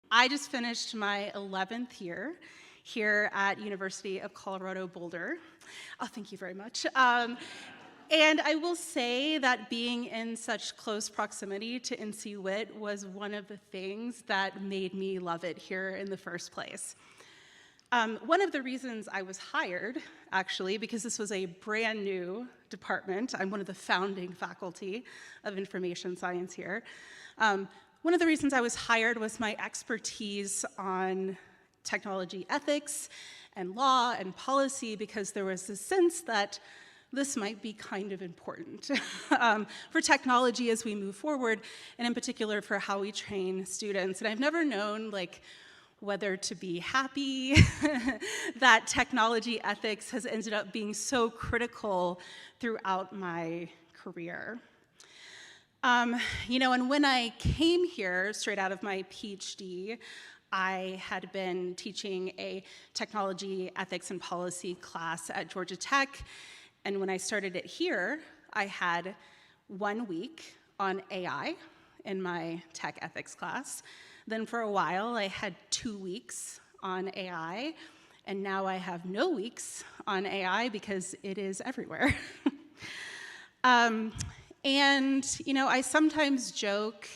I just finished my 11th year here at University of Colorado Boulder. Oh, thank you very much. And I will say that being in such close proximity to NC Wit was one of the things that made me love it here in the first place. One of the reasons I was hired, actually, because this was a brand new department. I'm one of the founding faculty of information science here. One of the reasons I was hired was my expertise on technology ethics and law and policy, because there was this sense that this might be kind of important for technology as we move forward, and in particular for how we train students. And I've never known whether to be happy that technology ethics has ended up being so critical throughout my career. And when I came here straight out of my PhD, I had been teaching a technology ethics and policy class at Georgia Tech. And when I started it here, I had 1 week on AI in my tech ethics class. Then for a while, I had 2 weeks on AI. And now I have no weeks on AI because it is everywhere. I sometimes joke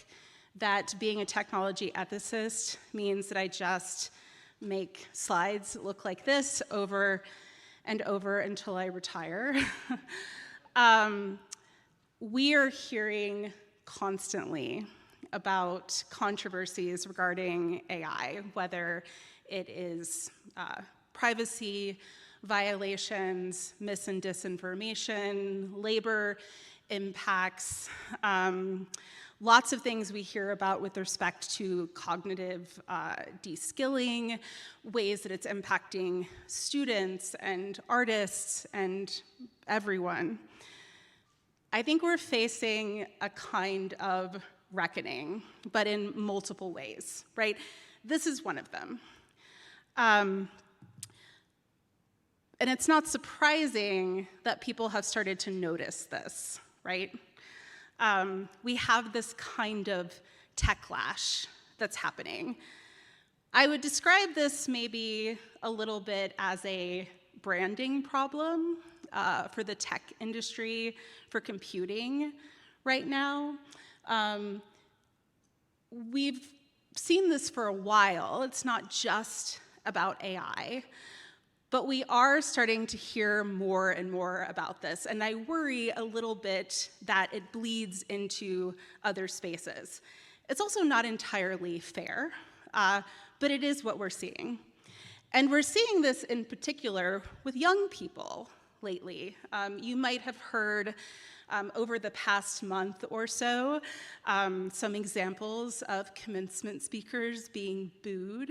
that being a technology ethicist means that I just make slides look like this over and over until I retire. We are hearing constantly about controversies regarding AI, whether it is privacy violations, mis and disinformation, labor impacts, lots of things we hear about with respect to cognitive de-skilling, ways that it's impacting students and artists and everyone. I think we're facing a kind of reckoning, but in multiple ways, right? This is one of them. And it's not surprising that people have started to notice this, right? We have this kind of techlash that's happening. I would describe this maybe a little bit as a branding problem for the tech industry, for computing right now. We've seen this for a while. It's not just about AI. But we are starting to hear more and more about this, and I worry a little bit that it bleeds into other spaces. It's also not entirely fair, but it is what we're seeing. And we're seeing this in particular with young people lately. You might have heard over the past month or so some examples of commencement speakers being booed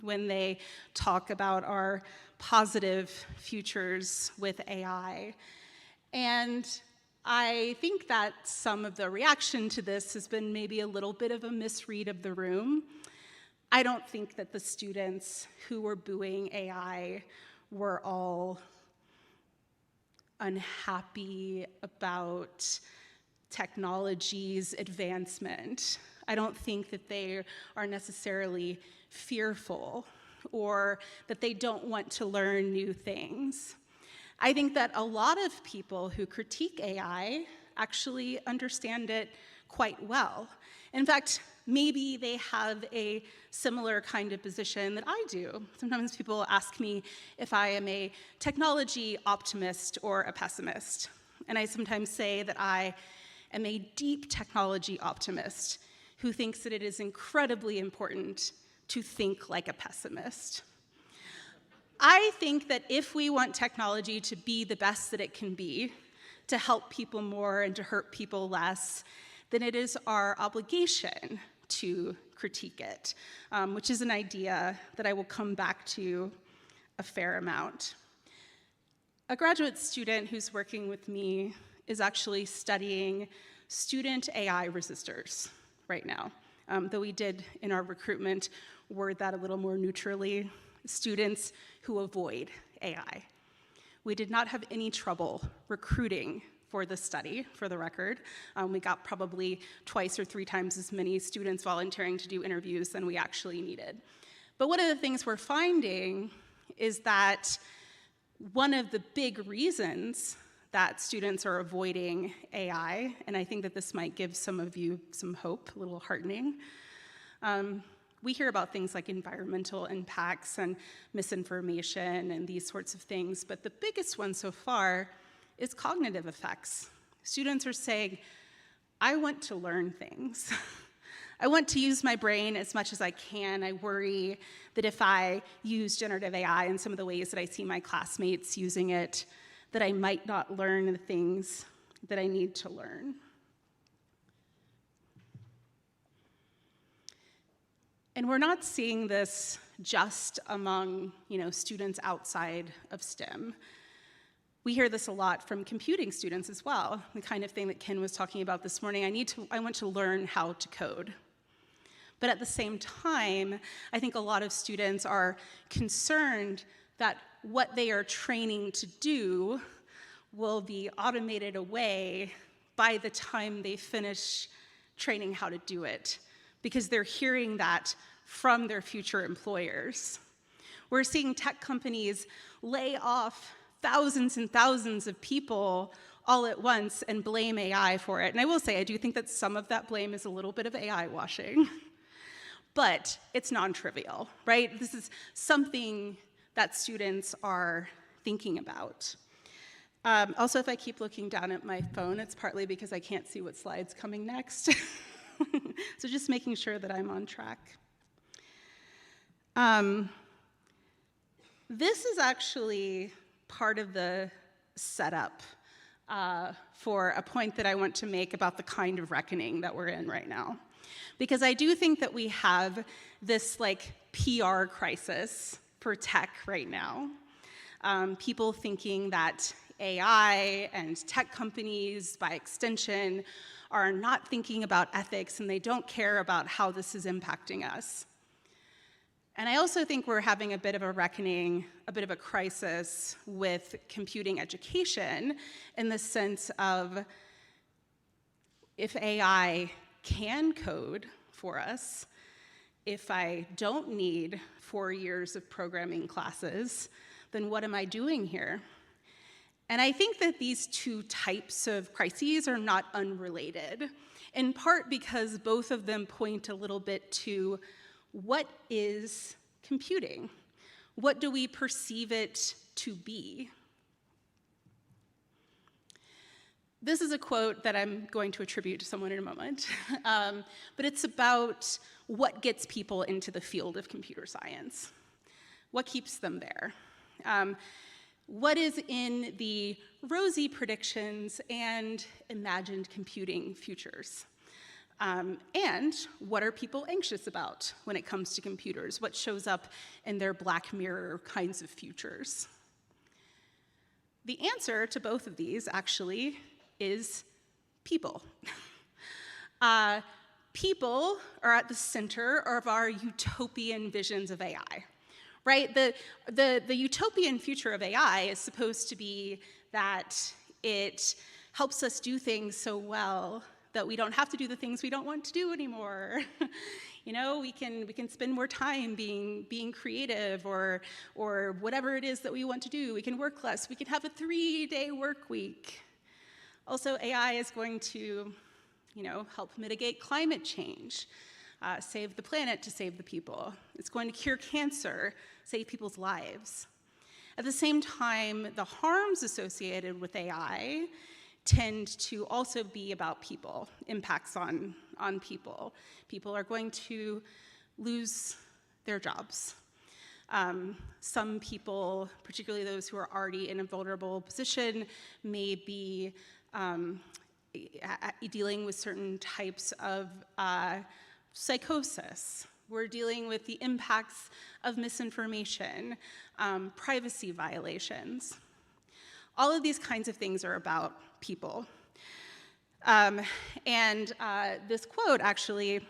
when they talk about our positive futures with AI. And I think that some of the reaction to this has been maybe a little bit of a misread of the room. I don't think that the students who were booing AI were all unhappy about technology's advancement. I don't think that they are necessarily fearful or that they don't want to learn new things. I think that a lot of people who critique AI actually understand it quite well. In fact, maybe they have a similar kind of position that I do. Sometimes people ask me if I am a technology optimist or a pessimist. And I sometimes say that I am a deep technology optimist who thinks that it is incredibly important to think like a pessimist. I think that if we want technology to be the best that it can be, to help people more and to hurt people less, then it is our obligation to critique it, which is an idea that I will come back to a fair amount. A graduate student who's working with me is actually studying student AI resistors right now, though we did in our recruitment word that a little more neutrally, students who avoid AI. We did not have any trouble recruiting for the study, for the record. We got probably twice or 3 times as many students volunteering to do interviews than we actually needed. But one of the things we're finding is that one of the big reasons that students are avoiding AI, and I think that this might give some of you some hope, a little heartening. We hear about things like environmental impacts and misinformation and these sorts of things, but the biggest one so far is cognitive effects. Students are saying, I want to learn things. I want to use my brain as much as I can. I worry that if I use generative AI in some of the ways that I see my classmates using it, that I might not learn the things that I need to learn. And we're not seeing this just among, students outside of STEM. We hear this a lot from computing students as well, the kind of thing that Ken was talking about this morning. I want to learn how to code. But at the same time, I think a lot of students are concerned that what they are training to do will be automated away by the time they finish training how to do it, because they're hearing that from their future employers. We're seeing tech companies lay off thousands and thousands of people all at once and blame AI for it. And I will say, I do think that some of that blame is a little bit of AI washing, but it's non-trivial, right? This is something that students are thinking about. Also, if I keep looking down at my phone, it's partly because I can't see what slide's coming next. So just making sure that I'm on track. This is actually part of the setup for a point that I want to make about the kind of reckoning that we're in right now. Because I do think that we have this PR crisis for tech right now. People thinking that AI and tech companies, by extension, are not thinking about ethics and they don't care about how this is impacting us. And I also think we're having a bit of a reckoning, a bit of a crisis with computing education in the sense of if AI can code for us, if I don't need 4 years of programming classes, then what am I doing here? And I think that these two types of crises are not unrelated, in part because both of them point a little bit to what is computing? What do we perceive it to be? This is a quote that I'm going to attribute to someone in a moment, but it's about what gets people into the field of computer science. What keeps them there? What is in the rosy predictions and imagined computing futures? And what are people anxious about when it comes to computers? What shows up in their Black Mirror kinds of futures? The answer to both of these, actually, is people. People are at the center of our utopian visions of AI, right? The utopian future of AI is supposed to be that it helps us do things so well that we don't have to do the things we don't want to do anymore. We can spend more time being creative or whatever it is that we want to do. We can work less. We can have a 3-day work week. Also, AI is going to, help mitigate climate change, save the planet to save the people. It's going to cure cancer, save people's lives. At the same time, the harms associated with AI tend to also be about people, impacts on people. People are going to lose their jobs. Some people, particularly those who are already in a vulnerable position, may be dealing with certain types of psychosis. We're dealing with the impacts of misinformation, privacy violations. All of these kinds of things are about people. This quote actually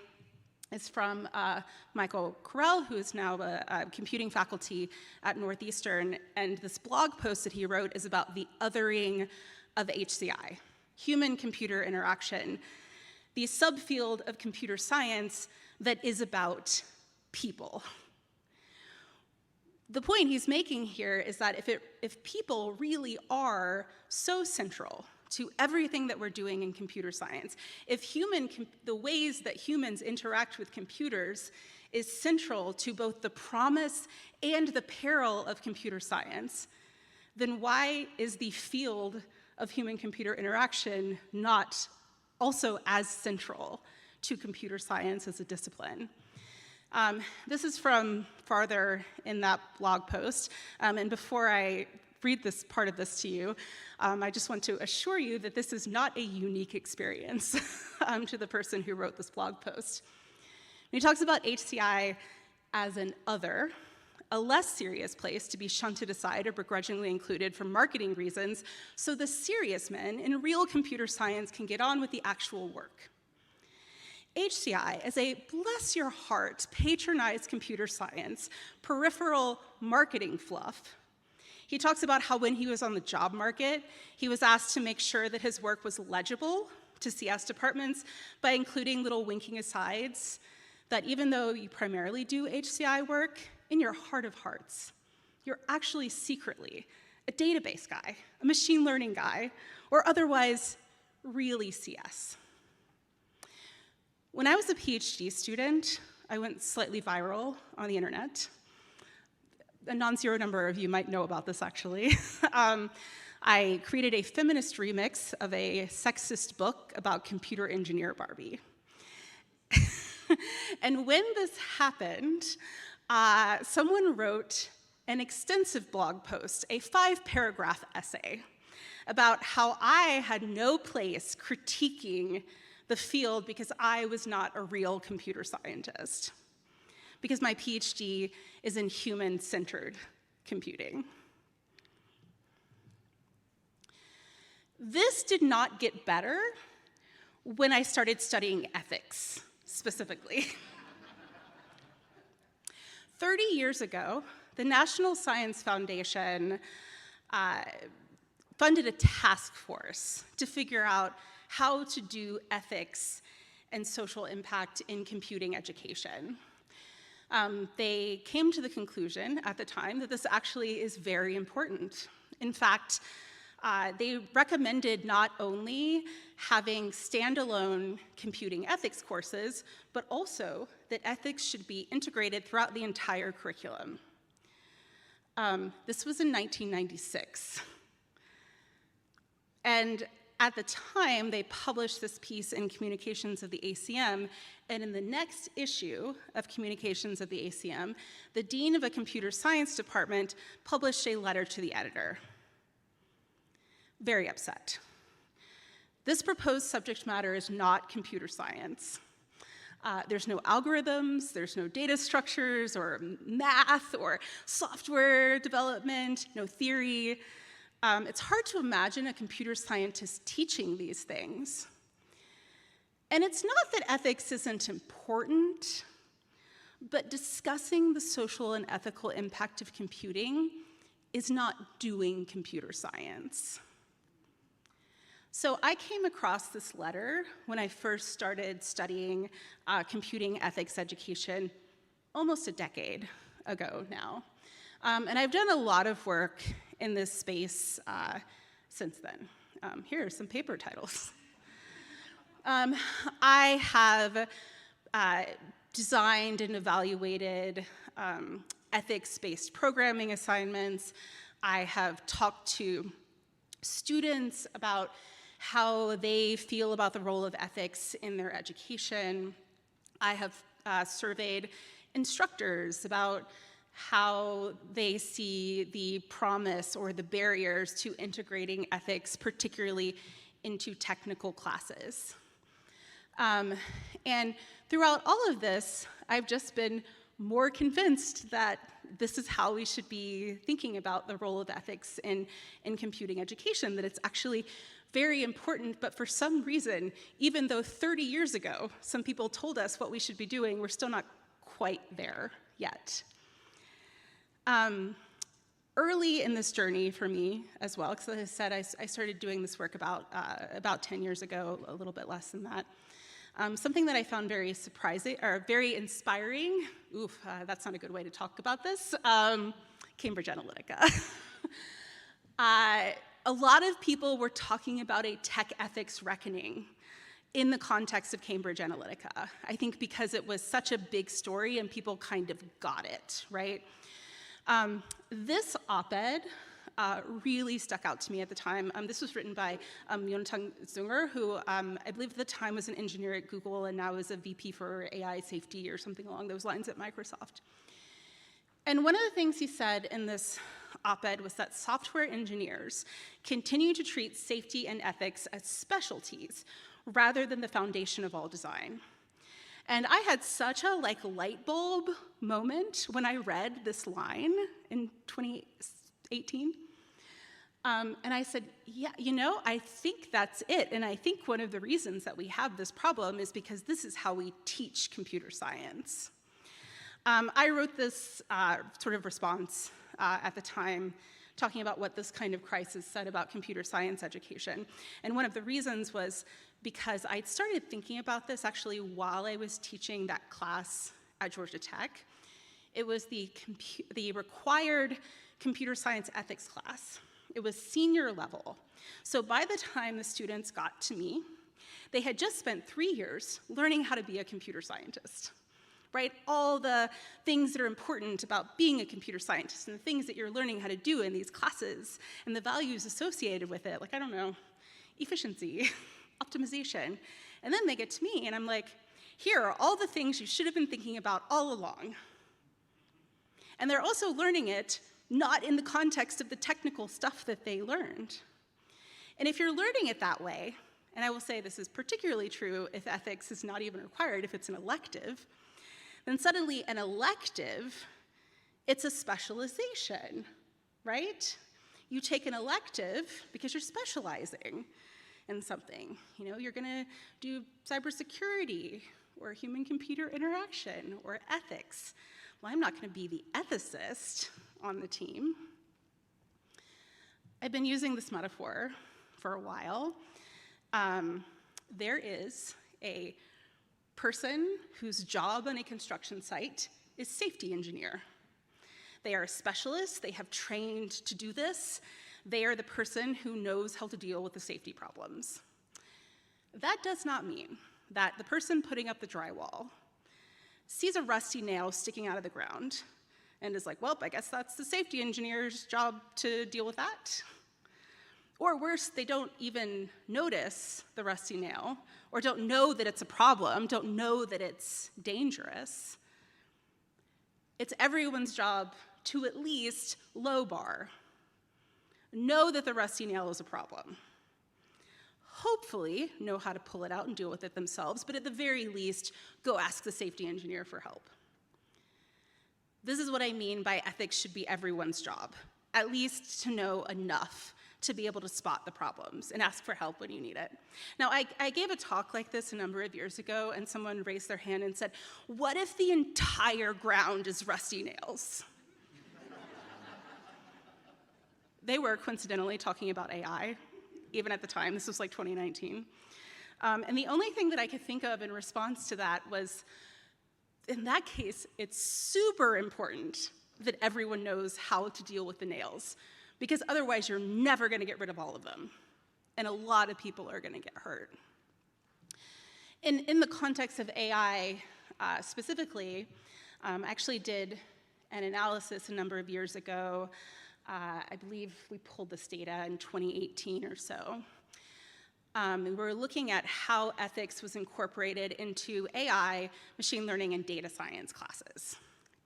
is from Michael Correll, who is now a computing faculty at Northeastern, and this blog post that he wrote is about the othering of HCI. human-computer interaction, the subfield of computer science that is about people. The point he's making here is that if people really are so central to everything that we're doing in computer science, if the ways that humans interact with computers is central to both the promise and the peril of computer science, then why is the field of human-computer interaction not also as central to computer science as a discipline? This is from farther in that blog post, and before I read this part of this to you, I just want to assure you that this is not a unique experience to the person who wrote this blog post. And he talks about HCI as an other, a less serious place to be shunted aside or begrudgingly included for marketing reasons, so the serious men in real computer science can get on with the actual work. HCI as a bless your heart, patronized computer science, peripheral marketing fluff. He talks about how when he was on the job market, he was asked to make sure that his work was legible to CS departments by including little winking asides that even though you primarily do HCI work, in your heart of hearts, you're actually secretly a database guy, a machine learning guy, or otherwise really CS. When I was a PhD student, I went slightly viral on the internet. A non-zero number of you might know about this, actually. I created a feminist remix of a sexist book about computer engineer Barbie. And when this happened, someone wrote an extensive blog post, a 5-paragraph essay, about how I had no place critiquing the field because I was not a real computer scientist, because my PhD is in human-centered computing. This did not get better when I started studying ethics, specifically. 30 years ago, the National Science Foundation funded a task force to figure out how to do ethics and social impact in computing education. They came to the conclusion at the time that this actually is very important. In fact, they recommended not only having standalone computing ethics courses, but also that ethics should be integrated throughout the entire curriculum. This was in 1996. And at the time, they published this piece in Communications of the ACM, and in the next issue of Communications of the ACM, the dean of a computer science department published a letter to the editor. Very upset. This proposed subject matter is not computer science. There's no algorithms, there's no data structures or math or software development, no theory. It's hard to imagine a computer scientist teaching these things. And it's not that ethics isn't important, but discussing the social and ethical impact of computing is not doing computer science. So I came across this letter when I first started studying computing ethics education almost a decade ago now. And I've done a lot of work in this space since then. Here are some paper titles. I have designed and evaluated ethics-based programming assignments. I have talked to students about how they feel about the role of ethics in their education. I have surveyed instructors about how they see the promise or the barriers to integrating ethics, particularly into technical classes. And throughout all of this, I've just been more convinced that this is how we should be thinking about the role of ethics in computing education, that it's actually very important, but for some reason, even though 30 years ago, some people told us what we should be doing, we're still not quite there yet. early in this journey for me as well, because as I said, I started doing this work about 10 years ago, a little bit less than that. Something that I found very surprising, or very inspiring, that's not a good way to talk about this, Cambridge Analytica. A lot of people were talking about a tech ethics reckoning in the context of Cambridge Analytica. I think because it was such a big story and people kind of got it, right? This op-ed really stuck out to me at the time. This was written by Yontung Zunger, who I believe at the time was an engineer at Google and now is a VP for AI safety or something along those lines at Microsoft. And one of the things he said in this op-ed was that software engineers continue to treat safety and ethics as specialties rather than the foundation of all design. And I had such a light bulb moment when I read this line in 2018. And I said, yeah, I think that's it. And I think one of the reasons that we have this problem is because this is how we teach computer science. I wrote this sort of response at the time, talking about what this kind of crisis said about computer science education. And one of the reasons was because I'd started thinking about this actually while I was teaching that class at Georgia Tech. It was the required computer science ethics class. It was senior level. So by the time the students got to me, they had just spent 3 years learning how to be a computer scientist, right? All the things that are important about being a computer scientist and the things that you're learning how to do in these classes and the values associated with it, I don't know, efficiency, optimization. And then they get to me and I'm like, here are all the things you should have been thinking about all along. And they're also learning it not in the context of the technical stuff that they learned. And if you're learning it that way, and I will say this is particularly true if ethics is not even required, if it's an elective, then suddenly an elective, it's a specialization, right? You take an elective because you're specializing in something. You're gonna do cybersecurity or human-computer interaction or ethics. Well, I'm not gonna be the ethicist on the team. I've been using this metaphor for a while. There is a person whose job on a construction site is safety engineer. They are a specialist, they have trained to do this. They are the person who knows how to deal with the safety problems. That does not mean that the person putting up the drywall sees a rusty nail sticking out of the ground and is like, well, I guess that's the safety engineer's job to deal with that. Or worse, they don't even notice the rusty nail, or don't know that it's a problem, don't know that it's dangerous. It's everyone's job to at least low bar, know that the rusty nail is a problem. Hopefully, know how to pull it out and deal with it themselves, but at the very least, go ask the safety engineer for help. This is what I mean by ethics should be everyone's job, at least to know enough to be able to spot the problems and ask for help when you need it. Now, I gave a talk like this a number of years ago, and someone raised their hand and said, what if the entire ground is rusty nails? They were coincidentally talking about AI, even at the time. This was 2019. And the only thing that I could think of in response to that was, in that case, it's super important that everyone knows how to deal with the nails, because otherwise you're never going to get rid of all of them. And a lot of people are going to get hurt. In the context of AI specifically, I actually did an analysis a number of years ago. I believe we pulled this data in 2018 or so. We were looking at how ethics was incorporated into AI, machine learning, and data science classes,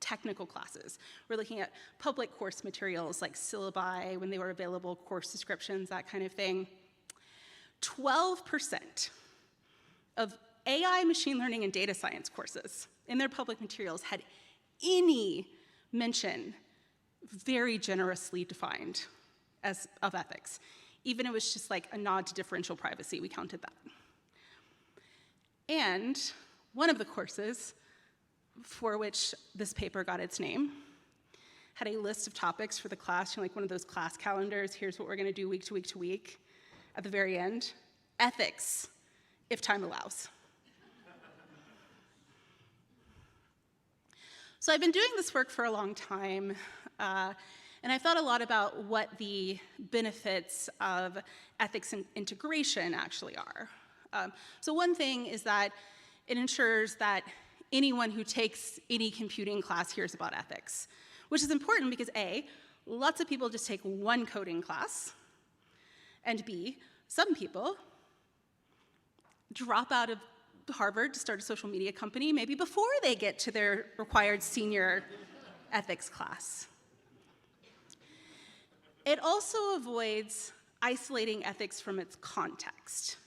technical classes. We're looking at public course materials like syllabi, when they were available, course descriptions, that kind of thing. 12% of AI, machine learning, and data science courses in their public materials had any mention, very generously defined, of ethics. Even it was just a nod to differential privacy, we counted that. And one of the courses for which this paper got its name had a list of topics for the class, like one of those class calendars, here's what we're gonna do week to week to week. At the very end, ethics, if time allows. So I've been doing this work for a long time, and I've thought a lot about what the benefits of ethics and integration actually are. So one thing is that it ensures that anyone who takes any computing class hears about ethics, which is important because A, lots of people just take one coding class, and B, some people drop out of Harvard to start a social media company maybe before they get to their required senior ethics class. It also avoids isolating ethics from its context,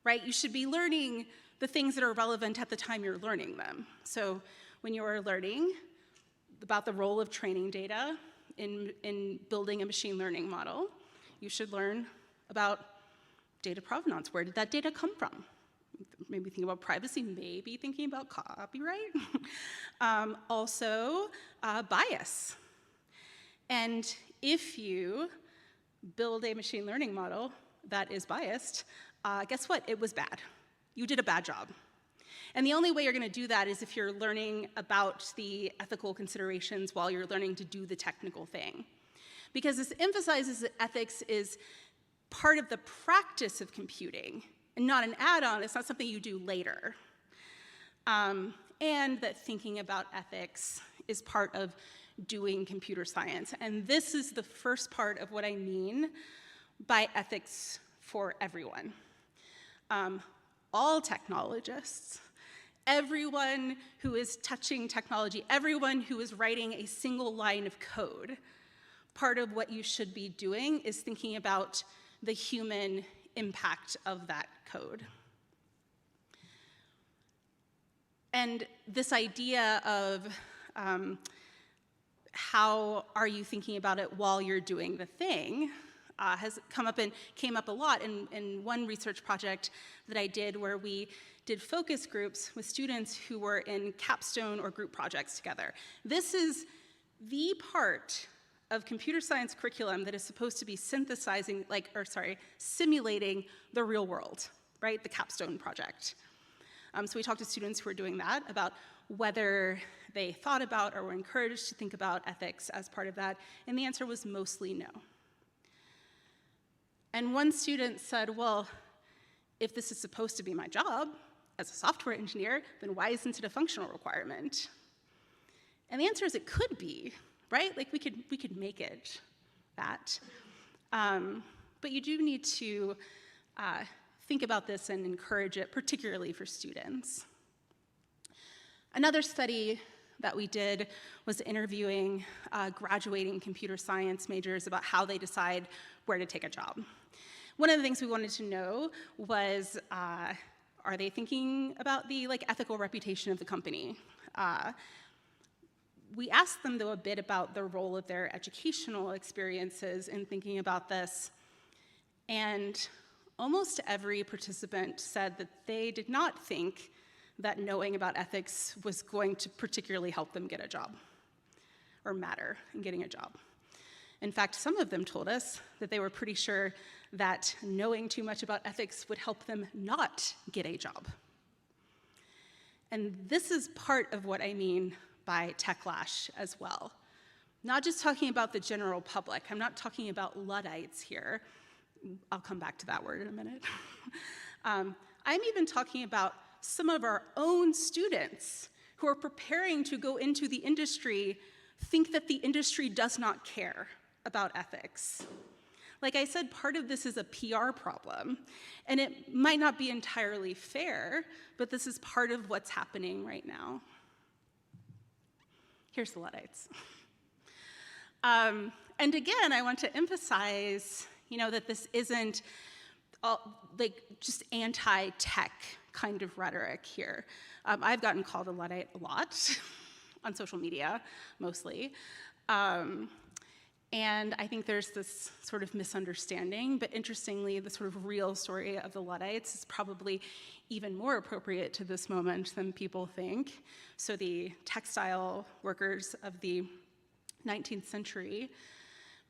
right? You should be learning the things that are relevant at the time you're learning them. So when you are learning about the role of training data in building a machine learning model, you should learn about data provenance. Where did that data come from? Maybe thinking about privacy, maybe thinking about copyright. Also, bias. And if you build a machine learning model that is biased, guess what? It was bad. You did a bad job. And the only way you're gonna do that is if you're learning about the ethical considerations while you're learning to do the technical thing. Because this emphasizes that ethics is part of the practice of computing, and not an add-on. It's not something you do later. And that thinking about ethics is part of doing computer science. And this is the first part of what I mean by ethics for everyone. All technologists, everyone who is touching technology, everyone who is writing a single line of code, part of what you should be doing is thinking about the human impact of that code. And this idea of how are you thinking about it while you're doing the thing has came up a lot in one research project that I did where we did focus groups with students who were in capstone or group projects together. This is the part of computer science curriculum that is supposed to be simulating the real world, right? The capstone project. So we talked to students who were doing that about whether they thought about or were encouraged to think about ethics as part of that, and the answer was mostly no. And one student said, well, if this is supposed to be my job as a software engineer, then why isn't it a functional requirement? And the answer is it could be, right? Like we could make it that. But you do need to think about this and encourage it, particularly for students. Another study that we did was interviewing graduating computer science majors about how they decide where to take a job. One of the things we wanted to know was, are they thinking about the ethical reputation of the company? We asked them, though, a bit about the role of their educational experiences in thinking about this, and almost every participant said that they did not think that knowing about ethics was going to particularly help them get a job or matter in getting a job. In fact, some of them told us that they were pretty sure that knowing too much about ethics would help them not get a job. And this is part of what I mean by techlash as well. Not just talking about the general public. I'm not talking about Luddites here. I'll come back to that word in a minute. I'm even talking about some of our own students who are preparing to go into the industry think that the industry does not care about ethics. Like I said, part of this is a PR problem, and it might not be entirely fair, but this is part of what's happening right now. Here's the Luddites. And again, I want to emphasize, that this isn't just anti-tech kind of rhetoric here. I've gotten called a Luddite a lot on social media, mostly. And I think there's this sort of misunderstanding, but interestingly, the sort of real story of the Luddites is probably even more appropriate to this moment than people think. So the textile workers of the 19th century,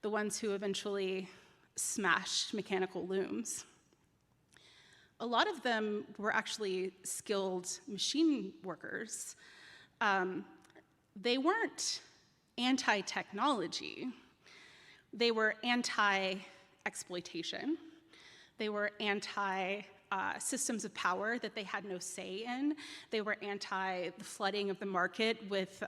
the ones who eventually smashed mechanical looms. A lot of them were actually skilled machine workers. They weren't anti-technology. They were anti-exploitation. They were anti-systems of power that they had no say in. They were anti the flooding of the market with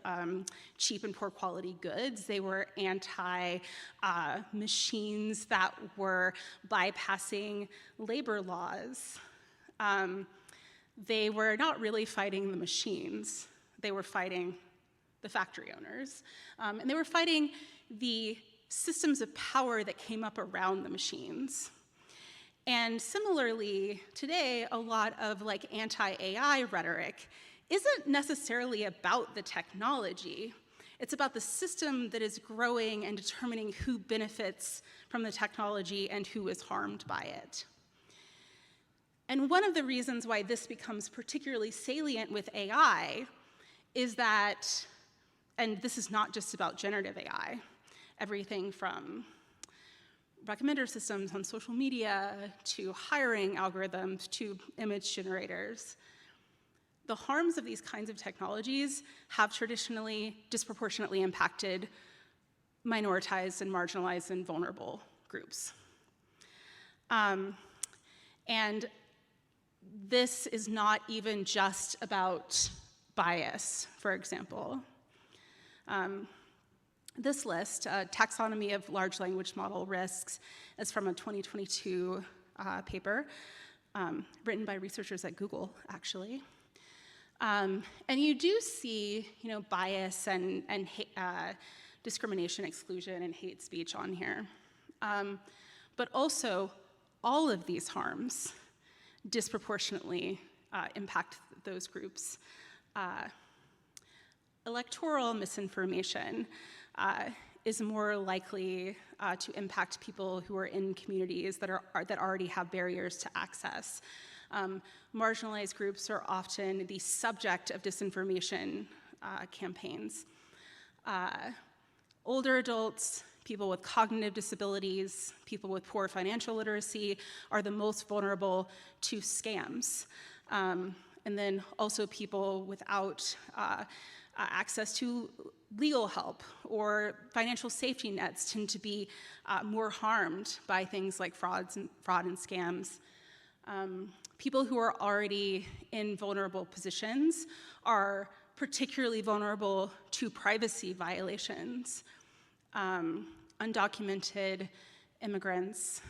cheap and poor quality goods. They were anti-machines that were bypassing labor laws. They were not really fighting the machines. They were fighting the factory owners. And they were fighting the systems of power that came up around the machines. And similarly, today, a lot of anti-AI rhetoric isn't necessarily about the technology. It's about the system that is growing and determining who benefits from the technology and who is harmed by it. And one of the reasons why this becomes particularly salient with AI is that, and this is not just about generative AI, everything from recommender systems on social media to hiring algorithms to image generators. The harms of these kinds of technologies have traditionally disproportionately impacted minoritized and marginalized and vulnerable groups. And this is not even just about bias, for example. This list, Taxonomy of Large Language Model Risks, is from a 2022 paper written by researchers at Google, actually. And you do see, bias and discrimination, exclusion, and hate speech on here. But also, all of these harms disproportionately impact those groups. Electoral misinformation is more likely to impact people who are in communities that already have barriers to access. Marginalized groups are often the subject of disinformation campaigns. Older adults, people with cognitive disabilities, people with poor financial literacy are the most vulnerable to scams. And then also people without access to legal help or financial safety nets tend to be more harmed by things like fraud and scams. People who are already in vulnerable positions are particularly vulnerable to privacy violations. Undocumented immigrants,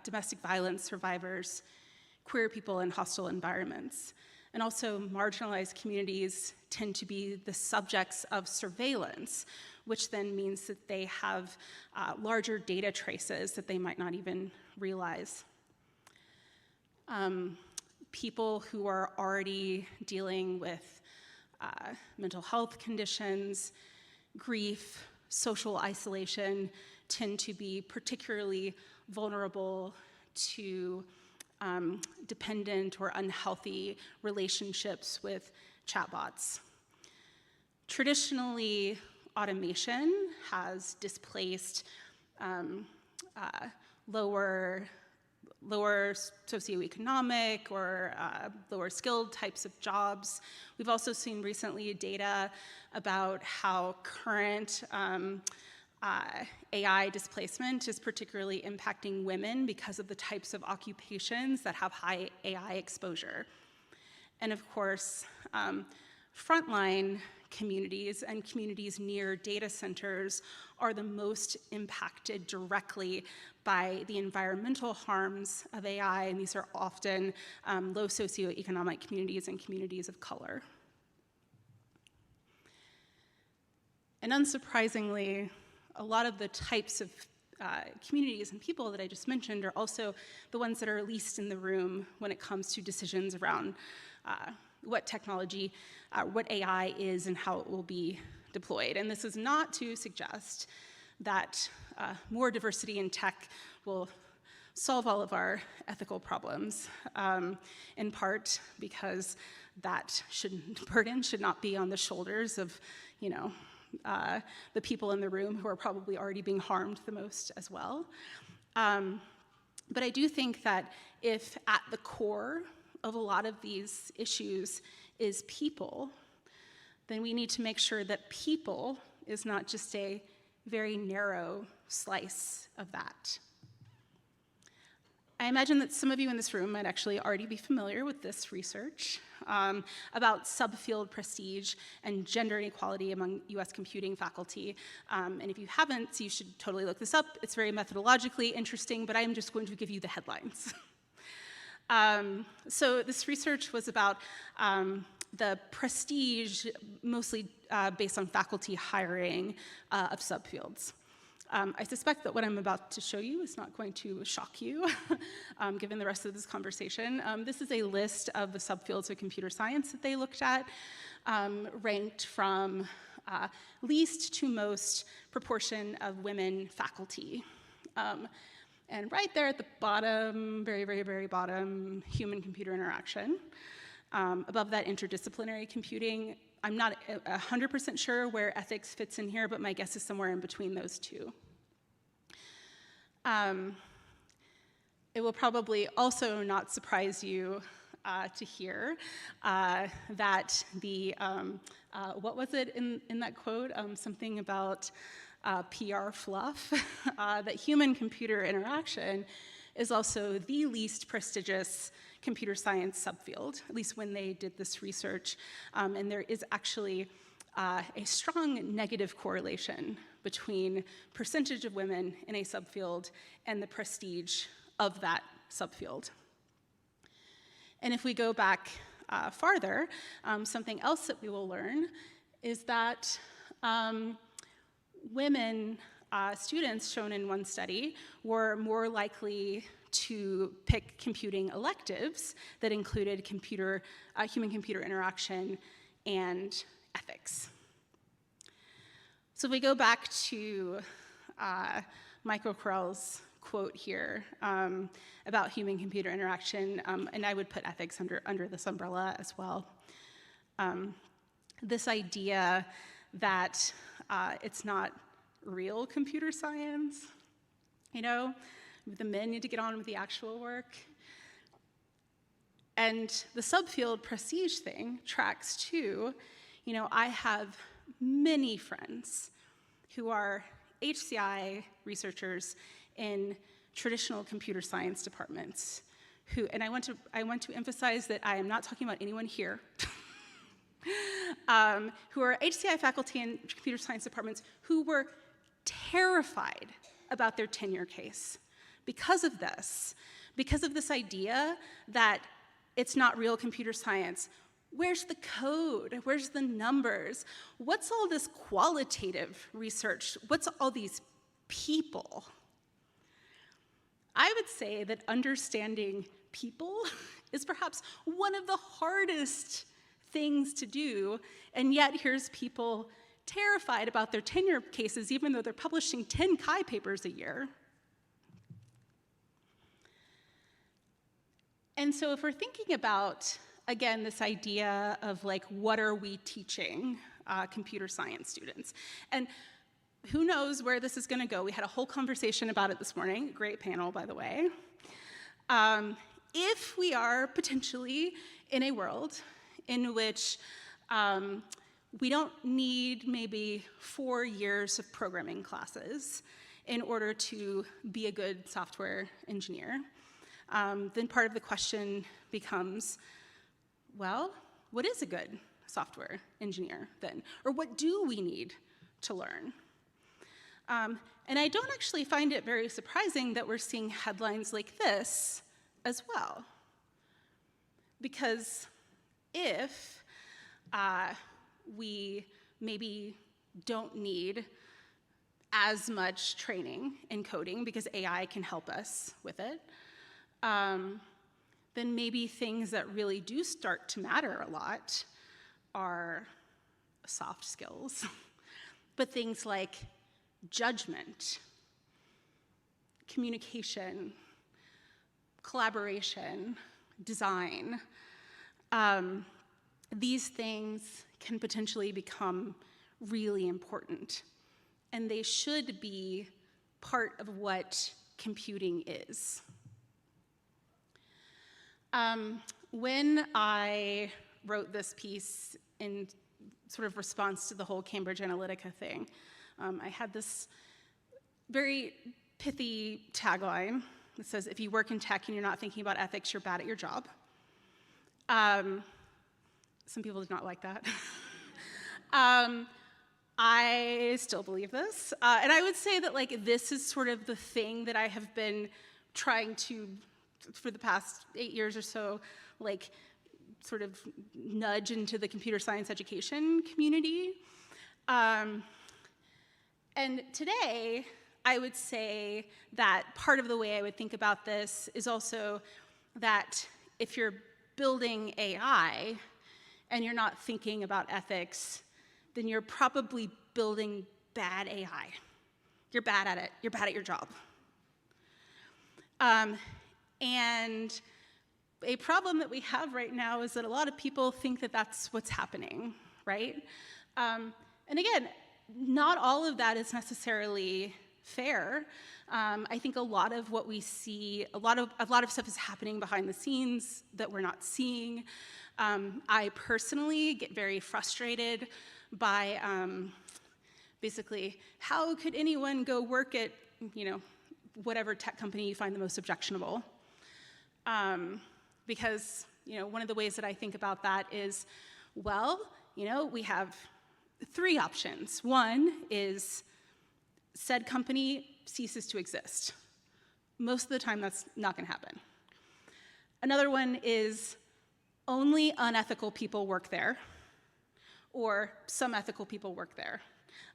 domestic violence survivors, queer people in hostile environments. And also marginalized communities tend to be the subjects of surveillance, which then means that they have larger data traces that they might not even realize. People who are already dealing with mental health conditions, grief, social isolation tend to be particularly vulnerable to dependent or unhealthy relationships with chatbots. Traditionally, automation has displaced lower socioeconomic or lower skilled types of jobs. We've also seen recently data about how current AI displacement is particularly impacting women because of the types of occupations that have high AI exposure. And of course, frontline communities and communities near data centers are the most impacted directly by the environmental harms of AI, and these are often low socioeconomic communities and communities of color. And unsurprisingly, a lot of the types of communities and people that I just mentioned are also the ones that are least in the room when it comes to decisions around what technology, what AI is and how it will be deployed. And this is not to suggest that more diversity in tech will solve all of our ethical problems, in part because that burden should not be on the shoulders of, the people in the room who are probably already being harmed the most as well. But I do think that if at the core of a lot of these issues is people, then we need to make sure that people is not just a very narrow slice of that. I imagine that some of you in this room might actually already be familiar with this research about subfield prestige and gender inequality among US computing faculty. And if you haven't, you should totally look this up. It's very methodologically interesting, but I am just going to give you the headlines. So this research was about the prestige, mostly based on faculty hiring of subfields. I suspect that what I'm about to show you is not going to shock you, given the rest of this conversation. This is a list of the subfields of computer science that they looked at, ranked from least to most proportion of women faculty. And right there at the bottom, very, very, very bottom, human-computer interaction. Above that, interdisciplinary computing. I'm not 100% sure where ethics fits in here, but my guess is somewhere in between those two. It will probably also not surprise you to hear that the, what was it in that quote? Something about PR fluff, that human-computer interaction is also the least prestigious computer science subfield, at least when they did this research. And there is actually a strong negative correlation between percentage of women in a subfield and the prestige of that subfield. And if we go back farther, something else that we will learn is that women students shown in one study were more likely to pick computing electives that included human-computer interaction and ethics. So if we go back to Michael Correll's quote here about human-computer interaction, and I would put ethics under this umbrella as well. This idea that it's not real computer science, you know? The men need to get on with the actual work. And the subfield prestige thing tracks too. You know, I have many friends who are HCI researchers in traditional computer science departments who, and I want to emphasize that I am not talking about anyone here, who are HCI faculty in computer science departments who were terrified about their tenure case because of this idea that it's not real computer science. Where's the code? Where's the numbers? What's all this qualitative research? What's all these people? I would say that understanding people is perhaps one of the hardest things to do, and yet here's people terrified about their tenure cases even though they're publishing 10 Chi papers a year. And so if we're thinking about, again, this idea of like, what are we teaching computer science students? And who knows where this is gonna go? We had a whole conversation about it this morning, great panel, by the way. If we are potentially in a world in which we don't need maybe 4 years of programming classes in order to be a good software engineer, then part of the question becomes, well, what is a good software engineer then? Or what do we need to learn? And I don't actually find it very surprising that we're seeing headlines like this as well. Because if we maybe don't need as much training in coding because AI can help us with it, then maybe things that really do start to matter a lot are soft skills. But things like judgment, communication, collaboration, design, these things can potentially become really important, and they should be part of what computing is. When I wrote this piece in sort of response to the whole Cambridge Analytica thing, I had this very pithy tagline that says, if you work in tech and you're not thinking about ethics, you're bad at your job. Some people did not like that. I still believe this. And I would say that like this is sort of the thing that I have been trying to, for the past 8 years or so, like sort of nudge into the computer science education community. And today, I would say that part of the way I would think about this is also that if you're building AI and you're not thinking about ethics, then you're probably building bad AI. You're bad at it. You're bad at your job. And a problem that we have right now is that a lot of people think that that's what's happening, right? And again, not all of that is necessarily fair. I think a lot of what we see, a lot of stuff is happening behind the scenes that we're not seeing. I personally get very frustrated by basically, how could anyone go work at, whatever tech company you find the most objectionable? Because, one of the ways that I think about that is, well, we have 3 options. One is said company ceases to exist. Most of the time, that's not going to happen. Another one is only unethical people work there, or some ethical people work there.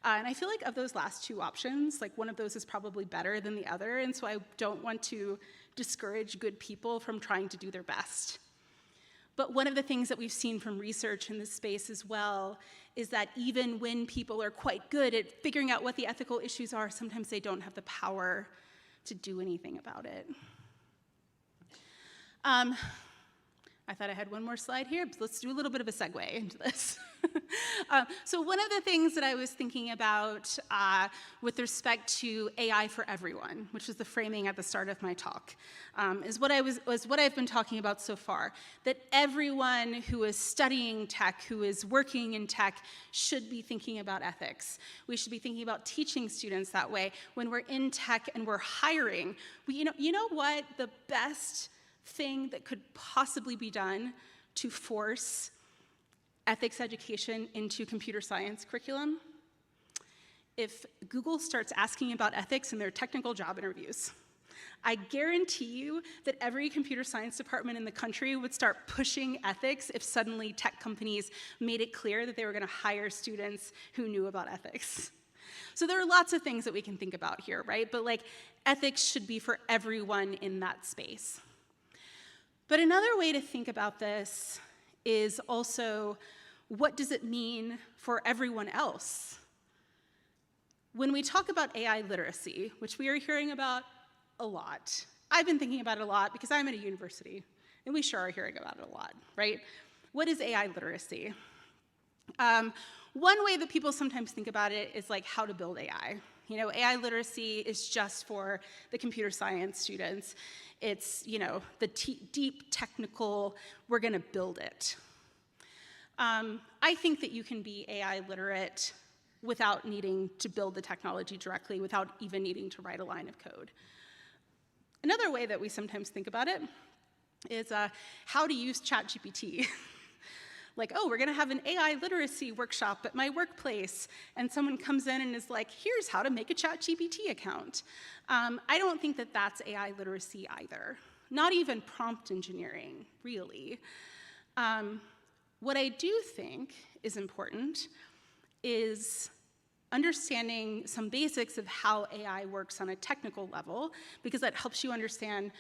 And I feel like of those last 2 options, like one of those is probably better than the other, and so I don't want to discourage good people from trying to do their best. But one of the things that we've seen from research in this space as well is that even when people are quite good at figuring out what the ethical issues are, sometimes they don't have the power to do anything about it. I thought I had one more slide here, but let's do a little bit of a segue into this. So one of the things that I was thinking about with respect to AI for everyone, which was the framing at the start of my talk, is what I've been talking about so far, that everyone who is studying tech, who is working in tech, should be thinking about ethics. We should be thinking about teaching students that way. When we're in tech and we're hiring, you know what the best thing that could possibly be done to force ethics education into computer science curriculum? If Google starts asking about ethics in their technical job interviews. I guarantee you that every computer science department in the country would start pushing ethics if suddenly tech companies made it clear that they were going to hire students who knew about ethics. So there are lots of things that we can think about here, right? But like, ethics should be for everyone in that space. But another way to think about this is also, what does it mean for everyone else? When we talk about AI literacy, which we are hearing about a lot, I've been thinking about it a lot because I'm at a university, and we sure are hearing about it a lot, right? What is AI literacy? One way that people sometimes think about it is like how to build AI. AI literacy is just for the computer science students. It's, the deep technical, we're going to build it. I think that you can be AI literate without needing to build the technology directly, without even needing to write a line of code. Another way that we sometimes think about it is how to use ChatGPT. Like, oh, we're going to have an AI literacy workshop at my workplace, and someone comes in and is like, here's how to make a ChatGPT account. I don't think that that's AI literacy either. Not even prompt engineering, really. What I do think is important is understanding some basics of how AI works on a technical level, because that helps you understand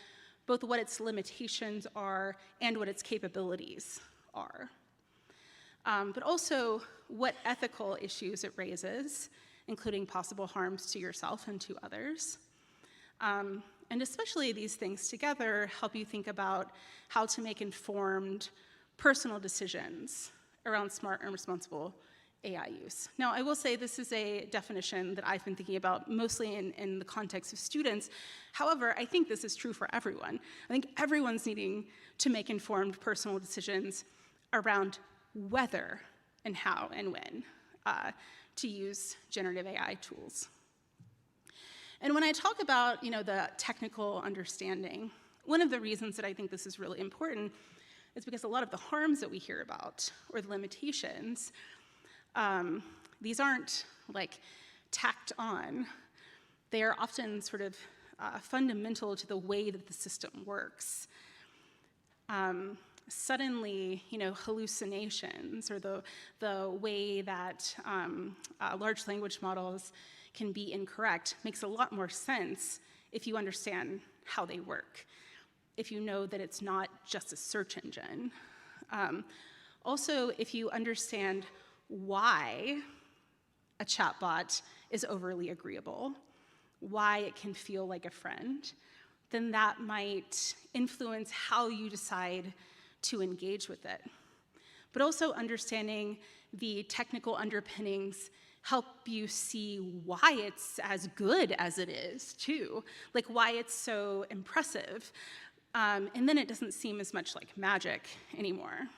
both what its limitations are and what its capabilities are. But also what ethical issues it raises, including possible harms to yourself and to others. And especially these things together help you think about how to make informed personal decisions around smart and responsible AI use. Now, I will say this is a definition that I've been thinking about mostly in the context of students. However, I think this is true for everyone. I think everyone's needing to make informed personal decisions around whether and how and when to use generative AI tools. And when I talk about, the technical understanding, one of the reasons that I think this is really important is because a lot of the harms that we hear about, or the limitations, these aren't like tacked on. They are often sort of fundamental to the way that the system works. Suddenly, hallucinations, or the way that large language models can be incorrect makes a lot more sense if you understand how they work, if you know that it's not just a search engine. Also, if you understand why a chatbot is overly agreeable, why it can feel like a friend, then that might influence how you decide to engage with it. But also understanding the technical underpinnings help you see why it's as good as it is, too, like why it's so impressive. And then it doesn't seem as much like magic anymore.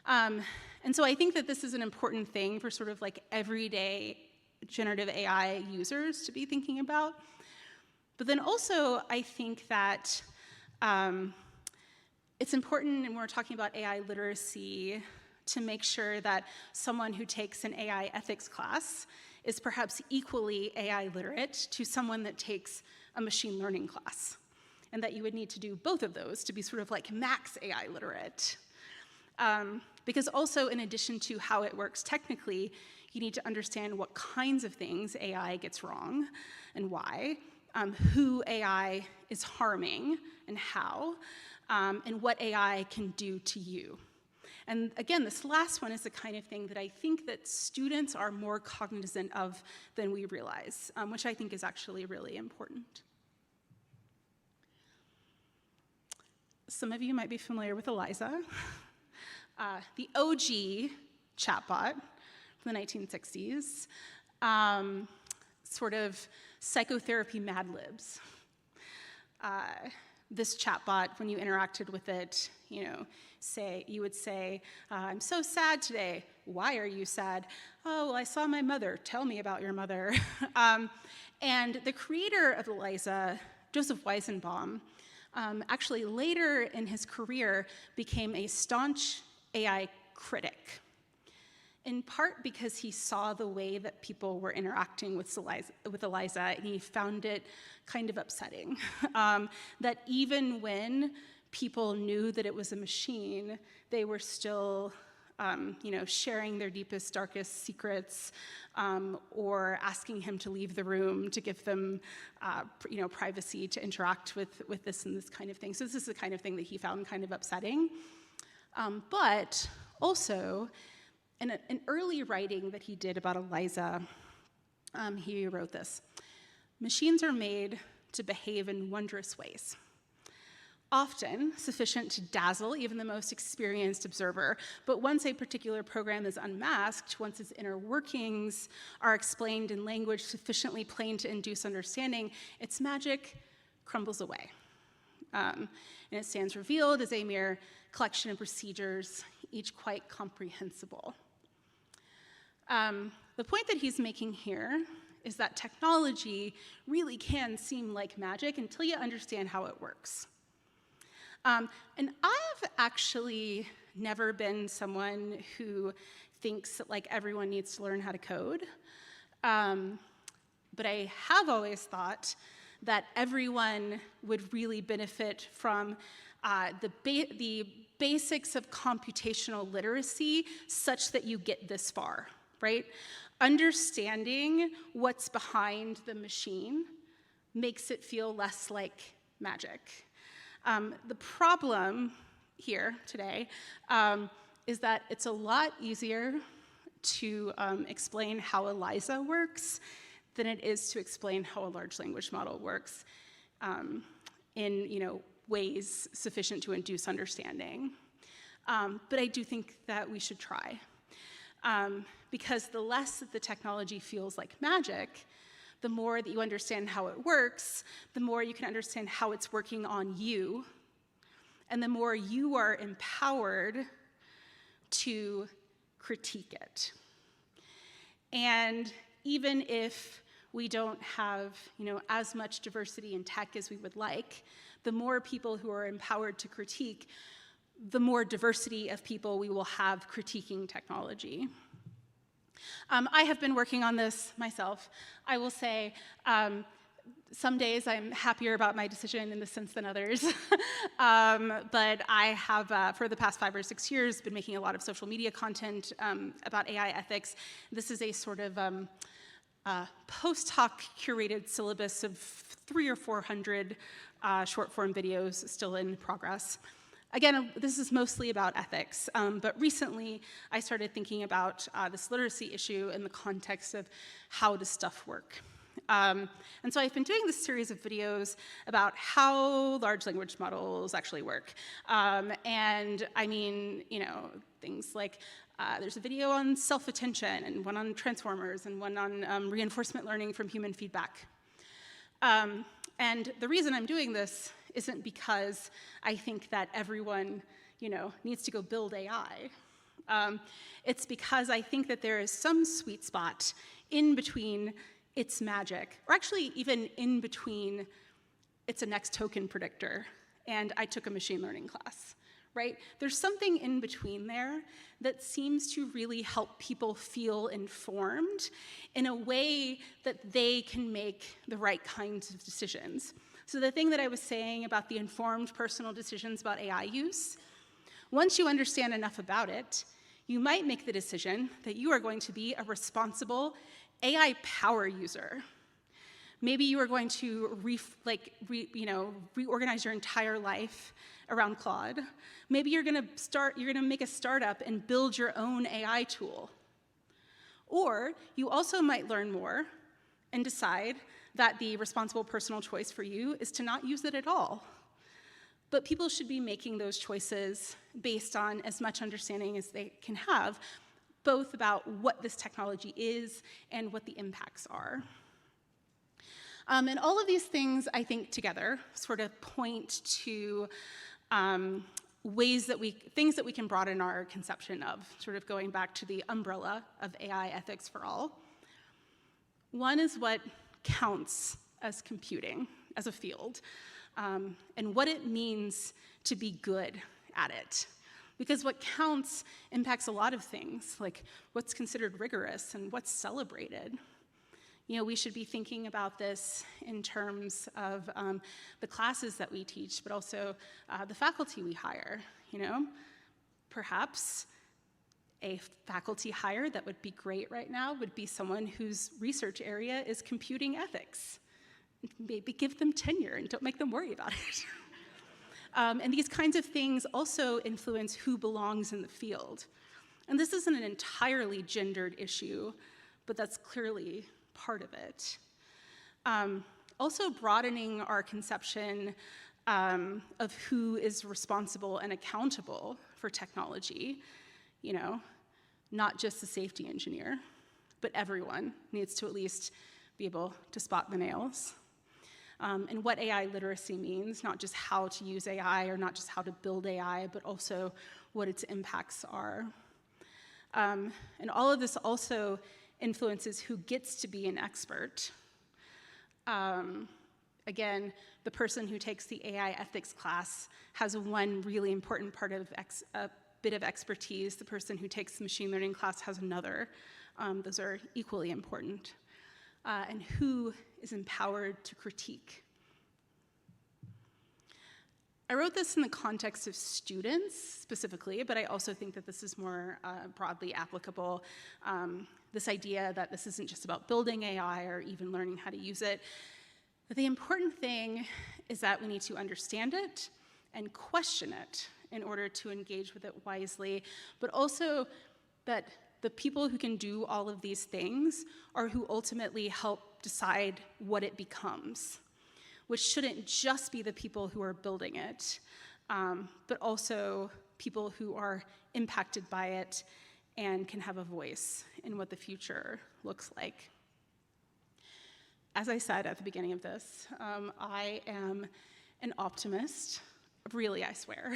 And so I think that this is an important thing for sort of like everyday generative AI users to be thinking about. But then also, I think that it's important, and we're talking about AI literacy, to make sure that someone who takes an AI ethics class is perhaps equally AI literate to someone that takes a machine learning class, and that you would need to do both of those to be sort of like max AI literate. Because also, in addition to how it works technically, you need to understand what kinds of things AI gets wrong and why, who AI is harming and how, and what AI can do to you. And again, this last one is the kind of thing that I think that students are more cognizant of than we realize, which I think is actually really important. Some of you might be familiar with Eliza, the OG chatbot from the 1960s, sort of psychotherapy Mad Libs. This chatbot, when you interacted with it, you would say, I'm so sad today. Why are you sad? Oh, well, I saw my mother. Tell me about your mother. And the creator of Eliza, Joseph Weizenbaum, actually later in his career became a staunch AI critic, in part because he saw the way that people were interacting with Eliza, and he found it kind of upsetting. That even when people knew that it was a machine, they were still sharing their deepest, darkest secrets, or asking him to leave the room to give them privacy to interact with this and this kind of thing. So this is the kind of thing that he found kind of upsetting. But also, in an early writing that he did about Eliza, he wrote this: machines are made to behave in wondrous ways, often sufficient to dazzle even the most experienced observer. But once a particular program is unmasked, once its inner workings are explained in language sufficiently plain to induce understanding, its magic crumbles away. And it stands revealed as a mere collection of procedures, each quite comprehensible. The point that he's making here is that technology really can seem like magic until you understand how it works. And I've actually never been someone who thinks that like everyone needs to learn how to code. But I have always thought that everyone would really benefit from the basics of computational literacy such that you get this far, right? Understanding what's behind the machine makes it feel less like magic. The problem here today is that it's a lot easier to explain how Eliza works than it is to explain how a large language model works in ways sufficient to induce understanding. But I do think that we should try. because the less that the technology feels like magic, the more that you understand how it works, the more you can understand how it's working on you, and the more you are empowered to critique it. And even if we don't have, as much diversity in tech as we would like, the more people who are empowered to critique, the more diversity of people we will have critiquing technology. I have been working on this myself. I will say, some days I'm happier about my decision in this sense than others. But I have, for the past 5 or 6 years, been making a lot of social media content about AI ethics. This is a sort of post hoc curated syllabus of 300 or 400 short form videos still in progress. Again, this is mostly about ethics, but recently I started thinking about this literacy issue in the context of how does stuff work. And so I've been doing this series of videos about how large language models actually work. And I mean, things like there's a video on self-attention, and one on transformers, and one on reinforcement learning from human feedback. And the reason I'm doing this isn't because I think that everyone, needs to go build AI. It's because I think that there is some sweet spot in between it's magic, or actually even in between it's a next token predictor and I took a machine learning class, right? There's something in between there that seems to really help people feel informed in a way that they can make the right kinds of decisions. So the thing that I was saying about the informed personal decisions about AI use, once you understand enough about it, you might make the decision that you are going to be a responsible AI power user. Maybe you are going to reorganize your entire life around Claude. Maybe you're going to make a startup and build your own AI tool. Or you also might learn more and decide that the responsible personal choice for you is to not use it at all. But people should be making those choices based on as much understanding as they can have, both about what this technology is and what the impacts are. And all of these things, I think, together sort of point to things that we can broaden our conception of, sort of going back to the umbrella of AI ethics for all. One is what counts as computing as a field, and what it means to be good at it. Because what counts impacts a lot of things, like what's considered rigorous and what's celebrated. We should be thinking about this in terms of the classes that we teach, but also the faculty we hire. Perhaps a faculty hire that would be great right now would be someone whose research area is computing ethics. Maybe give them tenure and don't make them worry about it. And these kinds of things also influence who belongs in the field. And this isn't an entirely gendered issue, but that's clearly part of it. Also broadening our conception of who is responsible and accountable for technology, not just the safety engineer, but everyone needs to at least be able to spot the nails. And what AI literacy means, not just how to use AI or not just how to build AI, but also what its impacts are. And all of this also influences who gets to be an expert. Again, the person who takes the AI ethics class has one really important part of a bit of expertise. The person who takes the machine learning class has another. Those are equally important. And who is empowered to critique. I wrote this in the context of students specifically, but I also think that this is more broadly applicable. This idea that this isn't just about building AI or even learning how to use it. But the important thing is that we need to understand it and question it in order to engage with it wisely, but also that the people who can do all of these things are who ultimately help decide what it becomes, which shouldn't just be the people who are building it, but also people who are impacted by it and can have a voice in what the future looks like. As I said at the beginning of this, I am an optimist, really, I swear,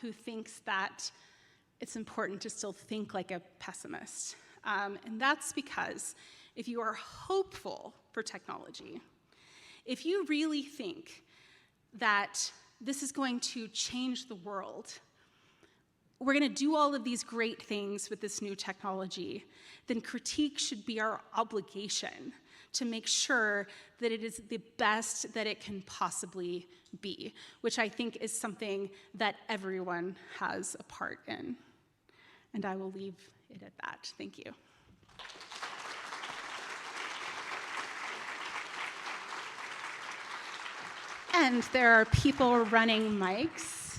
who thinks that it's important to still think like a pessimist. And that's because if you are hopeful for technology, if you really think that this is going to change the world, we're going to do all of these great things with this new technology, then critique should be our obligation to make sure that it is the best that it can possibly be, which I think is something that everyone has a part in. And I will leave it at that. Thank you. And there are people running mics,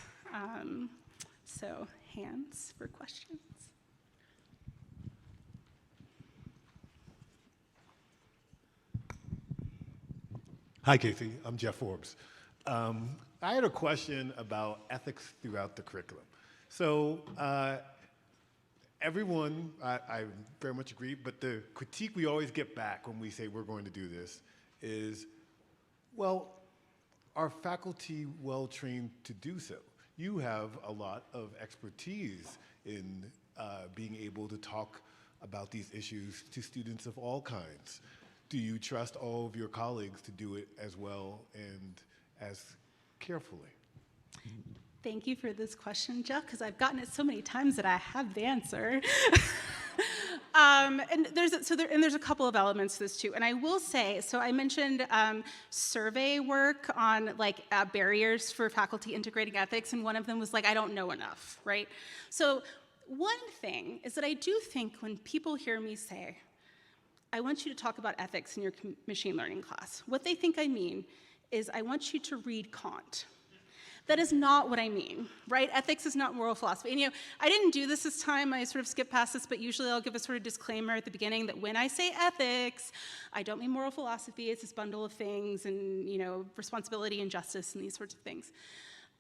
so hands for questions. Hi, Casey. I'm Jeff Forbes. I had a question about ethics throughout the curriculum. So everyone, I very much agree, but the critique we always get back when we say we're going to do this is, well, are faculty well trained to do so? You have a lot of expertise in being able to talk about these issues to students of all kinds. Do you trust all of your colleagues to do it as well and as carefully? Thank you for this question, Jeff, because I've gotten it so many times that I have the answer. And there's a couple of elements to this too. And I will say, so I mentioned survey work on barriers for faculty integrating ethics, and one of them was I don't know enough, right? So one thing is that I do think when people hear me say, I want you to talk about ethics in your machine learning class, what they think I mean is I want you to read Kant. That is not what I mean, right? Ethics is not moral philosophy. And I didn't do this time, I sort of skipped past this, but usually I'll give a sort of disclaimer at the beginning that when I say ethics, I don't mean moral philosophy, it's this bundle of things and, responsibility and justice and these sorts of things.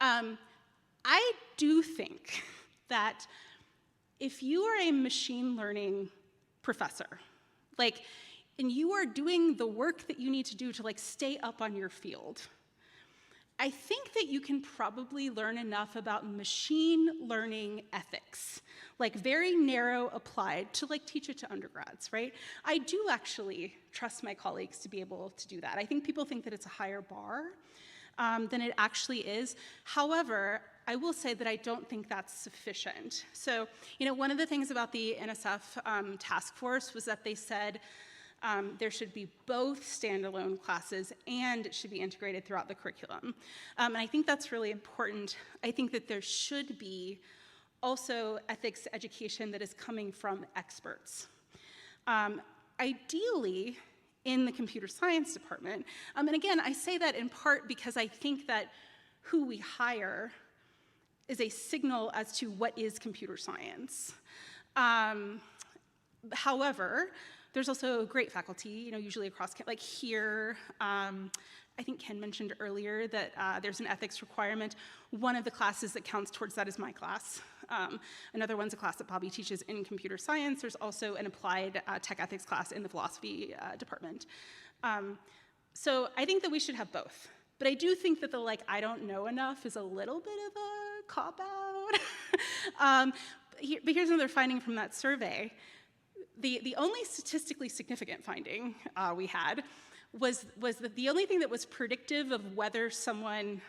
I do think that if you are a machine learning professor, and you are doing the work that you need to do to stay up on your field, I think that you can probably learn enough about machine learning ethics, very narrow applied, to teach it to undergrads, right? I do actually trust my colleagues to be able to do that. I think people think that it's a higher bar than it actually is. However, I will say that I don't think that's sufficient. So, one of the things about the NSF task force was that they said there should be both standalone classes and it should be integrated throughout the curriculum. And I think that's really important. I think that there should be also ethics education that is coming from experts. Ideally, in the computer science department, and again, I say that in part because I think that who we hire is a signal as to what is computer science. However, there's also great faculty, usually across, here, I think Ken mentioned earlier that there's an ethics requirement. One of the classes that counts towards that is my class. Another one's a class that Bobby teaches in computer science. There's also an applied tech ethics class in the philosophy department. So I think that we should have both. But I do think that the I don't know enough is a little bit of a cop-out. But here's another finding from that survey. The only statistically significant finding we had was that the only thing that was predictive of whether someone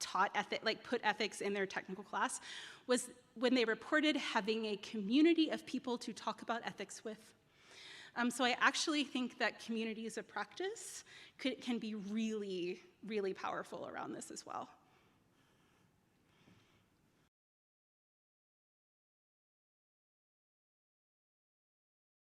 taught put ethics in their technical class was when they reported having a community of people to talk about ethics with. So I actually think that communities of practice can be really, really powerful around this as well.